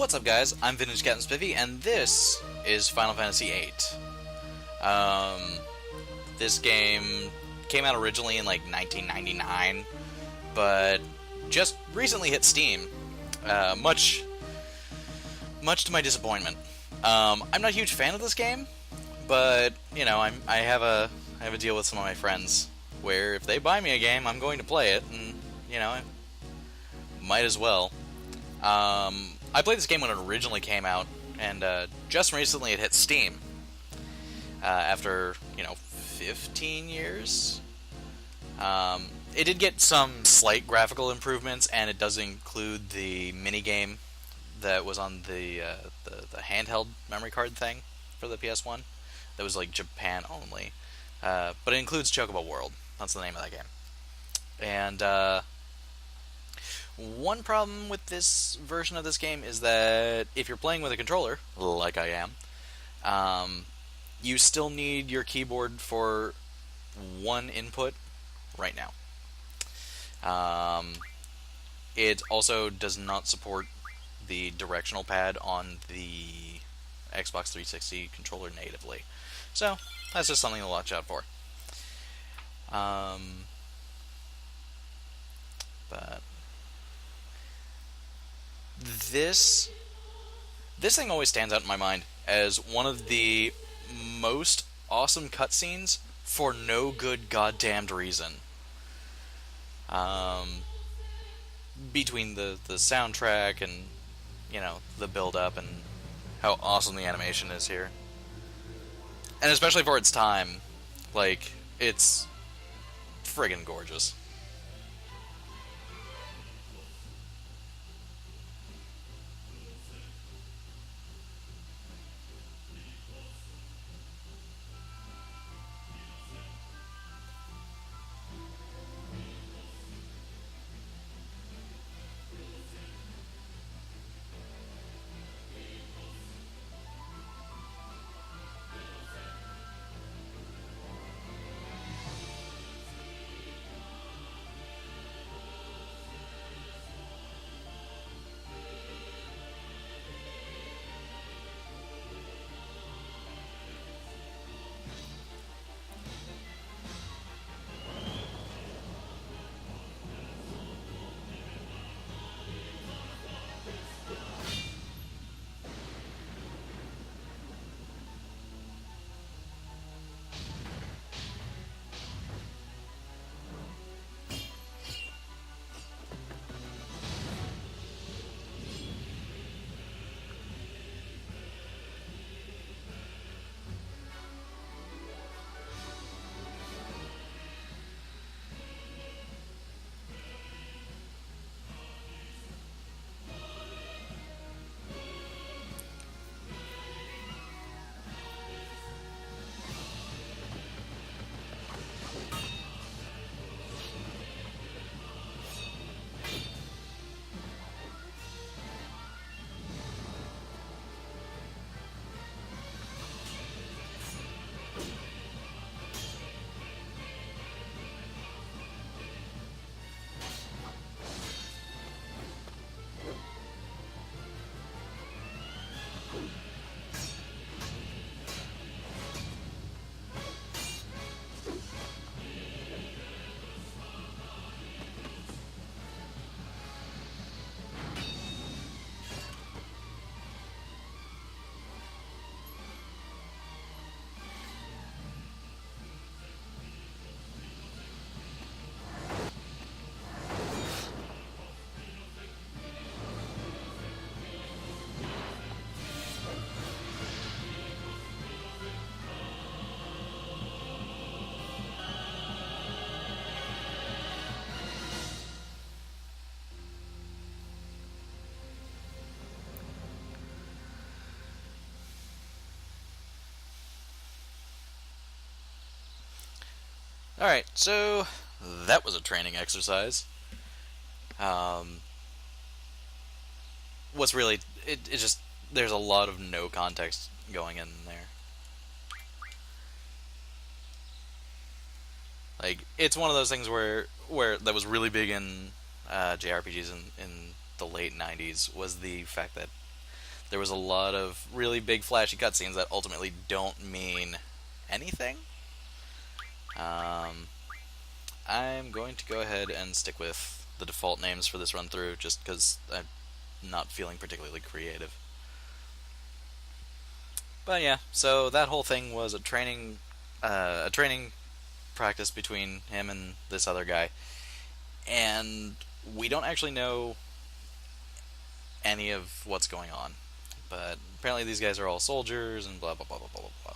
What's up, guys? I'm Vintage Captain Spiffy, and this is Final Fantasy VIII. This game came out originally in like 1999, but just recently hit Steam. Much to my disappointment. I'm not a huge fan of this game, but you know, I have a deal with some of my friends where if they buy me a game, I'm going to play it, and you know, I might as well. I played this game when it originally came out, and just recently it hit Steam. After 15 years. It did get some slight graphical improvements, and it does include the minigame that was on the handheld memory card thing for the PS1. That was like Japan only, but it includes Chocobo World. That's the name of that game. And one problem with this version of this game is that if you're playing with a controller, like I am, you still need your keyboard for one input right now. It also does not support the directional pad on the Xbox 360 controller natively. So, that's just something to watch out for. But this thing always stands out in my mind as one of the most awesome cutscenes for no good goddamned reason. Between the soundtrack and the build up and how awesome the animation is here, and especially for its time, like it's friggin' gorgeous. Alright, so that was a training exercise. Um, what's really, it just, there's a lot of no context going in there. Like, it's one of those things where that was really big in JRPGs in the late 90s was the fact that There was a lot of really big flashy cutscenes that ultimately don't mean anything. Um, I'm going to go ahead and stick with the default names for this run through, just because I'm not feeling particularly creative. But yeah, so that whole thing was a training practice between him and this other guy, and we don't actually know any of what's going on. But apparently these guys are all soldiers and blah blah blah blah blah blah.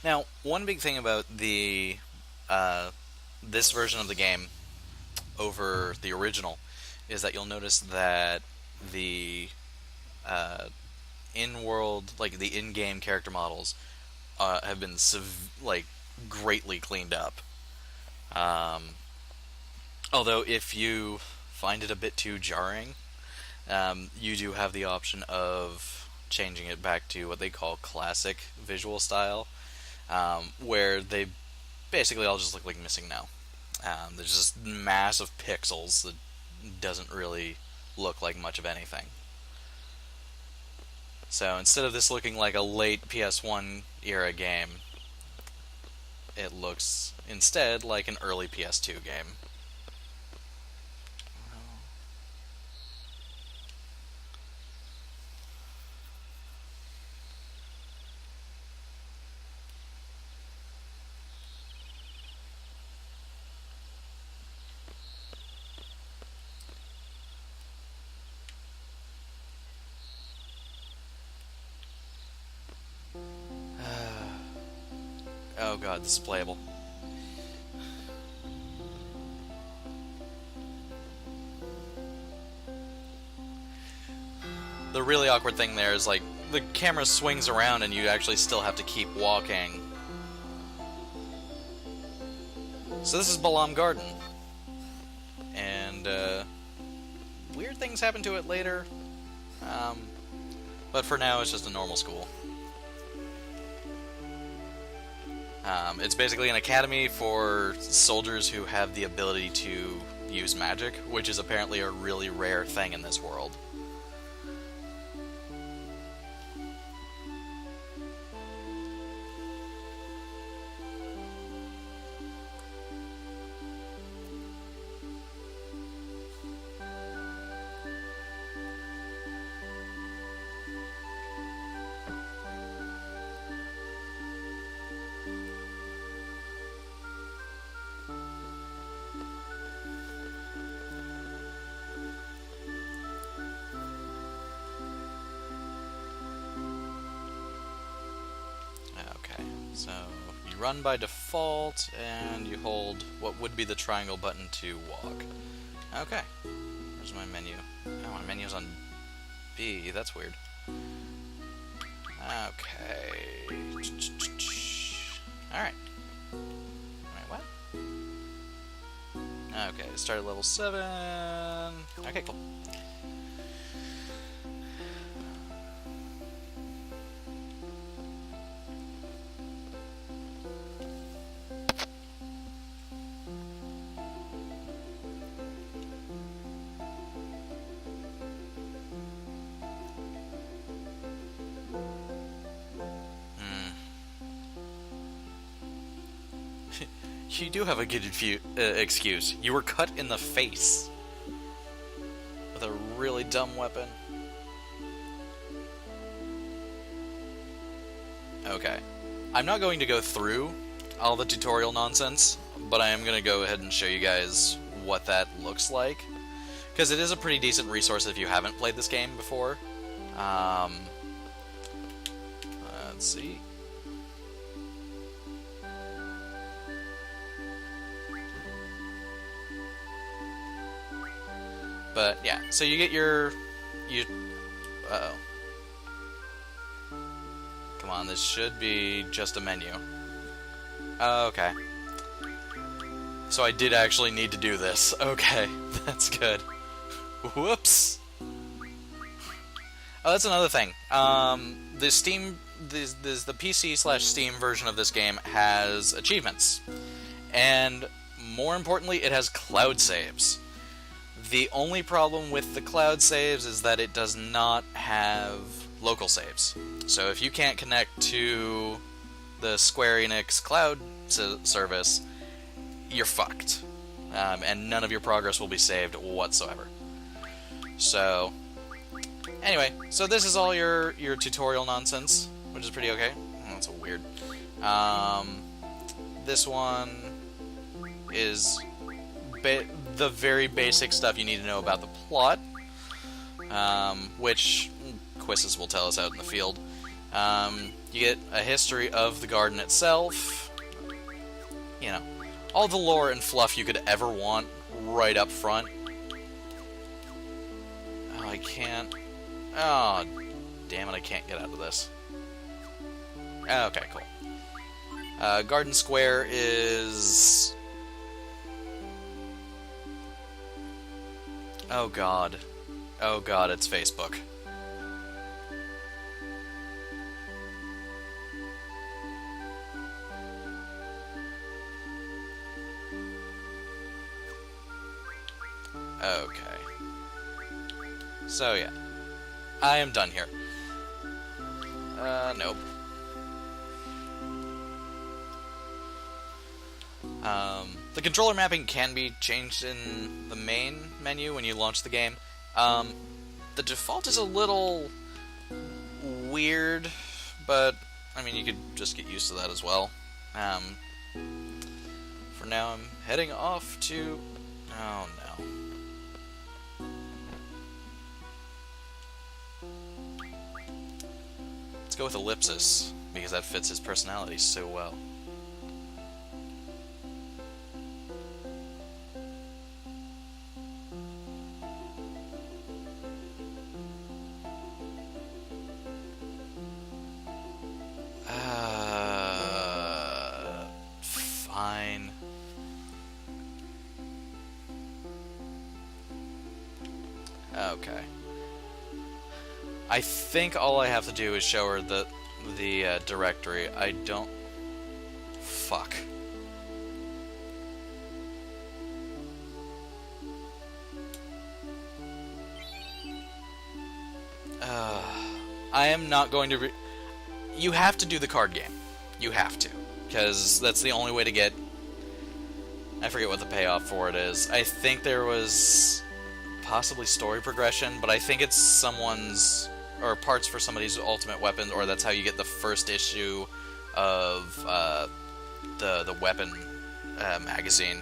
Now, one big thing about the this version of the game over the original is that you'll notice that the uh, in-world, like the in-game character models, have been like greatly cleaned up. Um, Although, if you find it a bit too jarring, you do have the option of changing it back to what they call classic visual style, where they basically all just look like Missing Now. There's just massive pixels that doesn't really look like much of anything. So instead of this looking like a late PS1 era game, it looks instead like an early PS2 game. Oh god, this is playable. The really awkward thing there is, like, the camera swings around and you actually still have to keep walking. So this is Balam Garden. And, weird things happen to it later. But for now, it's just a normal school. It's basically an academy for soldiers who have the ability to use magic, which is apparently a really rare thing in this world. Okay, so you run by default, and you hold what would be the triangle button to walk. Okay, where's my menu? Oh, my menu's on B, that's weird. Okay. Alright. Wait, what? Okay, start at level 7. Okay, cool. You do have a good excuse. You were cut in the face with a really dumb weapon. Okay. I'm not going to go through all the tutorial nonsense, but I am going to go ahead and show you guys what that looks like. Because it is a pretty decent resource if you haven't played this game before. Let's see. But yeah, so you get uh-oh. Come on, this should be just a menu. Okay. So I did actually need to do this. Okay, that's good. Whoops. Oh, that's another thing. The Steam, the PC/Steam version of this game has achievements, and more importantly, it has cloud saves. The only problem with the cloud saves is that it does not have local saves. So if you can't connect to the Square Enix cloud service, you're fucked. And none of your progress will be saved whatsoever. So, anyway, so this is all your tutorial nonsense, which is pretty okay. Oh, that's weird. This one is the very basic stuff you need to know about the plot, which quizzes will tell us out in the field. You get a history of the garden itself, you know, all the lore and fluff you could ever want right up front. Oh, I can't. Oh, damn it, I can't get out of this. Okay, cool. Garden Square is... Oh god. Oh god, it's Facebook. Okay. So yeah. I am done here. Nope. The controller mapping can be changed in the main menu when you launch the game. The default is a little weird, but I mean, you could just get used to that as well. For now, I'm heading off to... Oh no. Let's go with Ellipsis, because that fits his personality so well. Fine. Okay. I think all I have to do is show her the directory. I don't... Fuck. I am not going to... You have to do the card game. You have to. Because that's the only way to get... I forget what the payoff for it is. I think there was possibly story progression, but I think it's someone's... or parts for somebody's ultimate weapon, or that's how you get the first issue of the weapon magazine.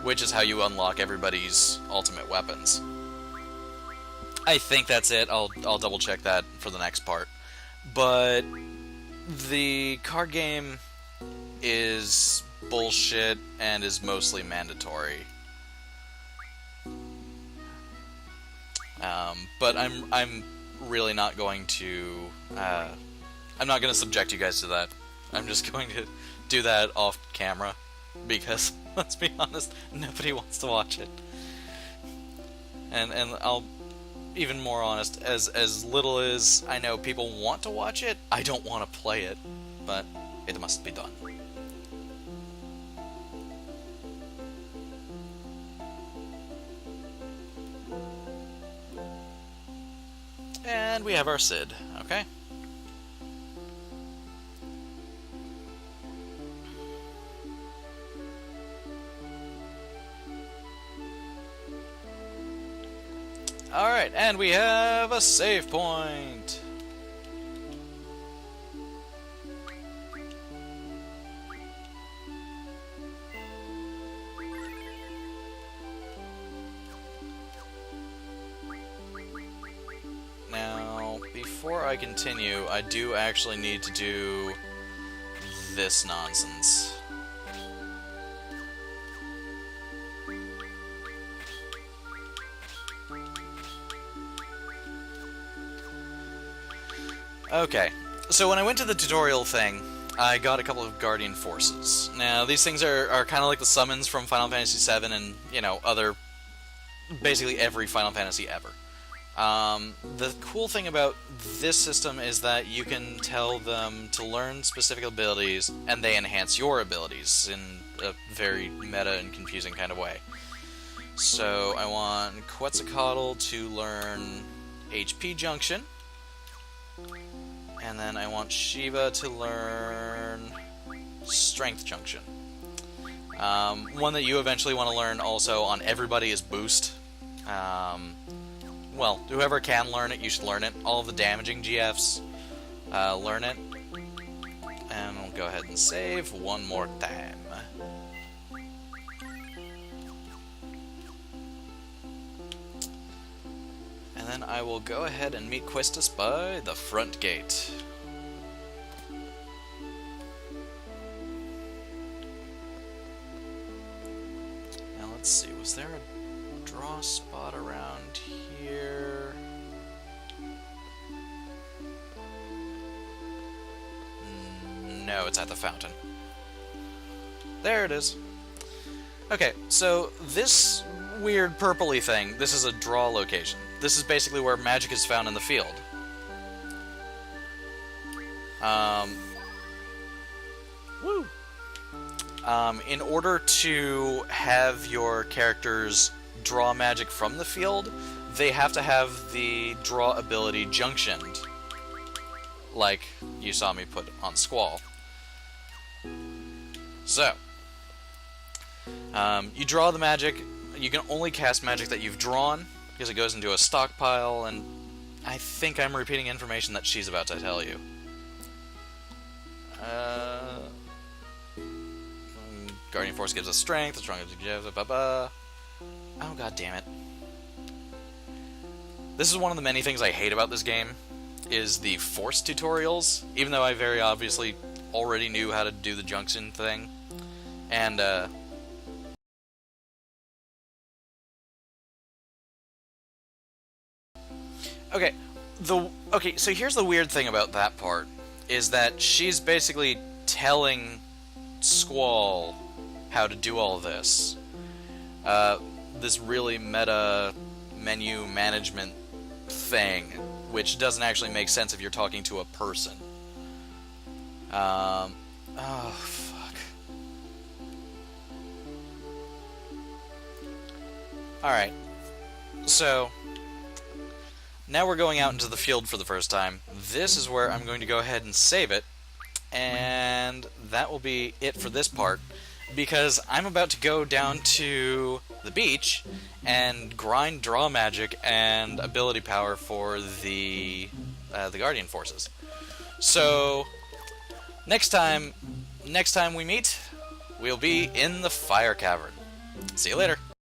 Which is how you unlock everybody's ultimate weapons. I think that's it. I'll double check that for the next part. But the card game is bullshit and is mostly mandatory. But I'm really not going to... I'm not going to subject you guys to that. I'm just going to do that off camera. Because, let's be honest, nobody wants to watch it. And I'll... even more honest, as little as I know people want to watch it, I don't want to play it, but it must be done. And we have our Sid, okay? Alright, and we have a save point! Now, before I continue, I do actually need to do this nonsense. Okay, so when I went to the tutorial thing, I got a couple of Guardian Forces. Now, these things are kind of like the summons from Final Fantasy VII and, you know, basically every Final Fantasy ever. The cool thing about this system is that you can tell them to learn specific abilities, and they enhance your abilities in a very meta and confusing kind of way. So I want Quetzalcoatl to learn HP Junction, and then I want Shiva to learn Strength Junction. One that you eventually want to learn also on everybody is Boost. Well, whoever can learn it, you should learn it. All of the damaging GFs, learn it. And we'll go ahead and save one more time. And then I will go ahead and meet Questus by the front gate. Now let's see, was there a draw spot around here? No, it's at the fountain. There it is. Okay, so this weird purpley thing, this is a draw location. This is basically where magic is found in the field. Woo! In order to have your characters draw magic from the field, they have to have the draw ability junctioned, like you saw me put on Squall. So, you draw the magic. You can only cast magic that you've drawn, because it goes into a stockpile, and I think I'm repeating information that she's about to tell you. Guardian Force gives us strength, the strongest gives oh god damn it. This is one of the many things I hate about this game, is the Force tutorials, even though I very obviously already knew how to do the junction thing. And, Okay, so here's the weird thing about that part, is that she's basically telling Squall how to do all this. This really meta menu management thing, which doesn't actually make sense if you're talking to a person. Oh, fuck. Alright. So, now we're going out into the field for the first time. This is where I'm going to go ahead and save it, and that will be it for this part, because I'm about to go down to the beach and grind draw magic and ability power for the Guardian Forces. So, next time we meet, we'll be in the Fire Cavern. See you later.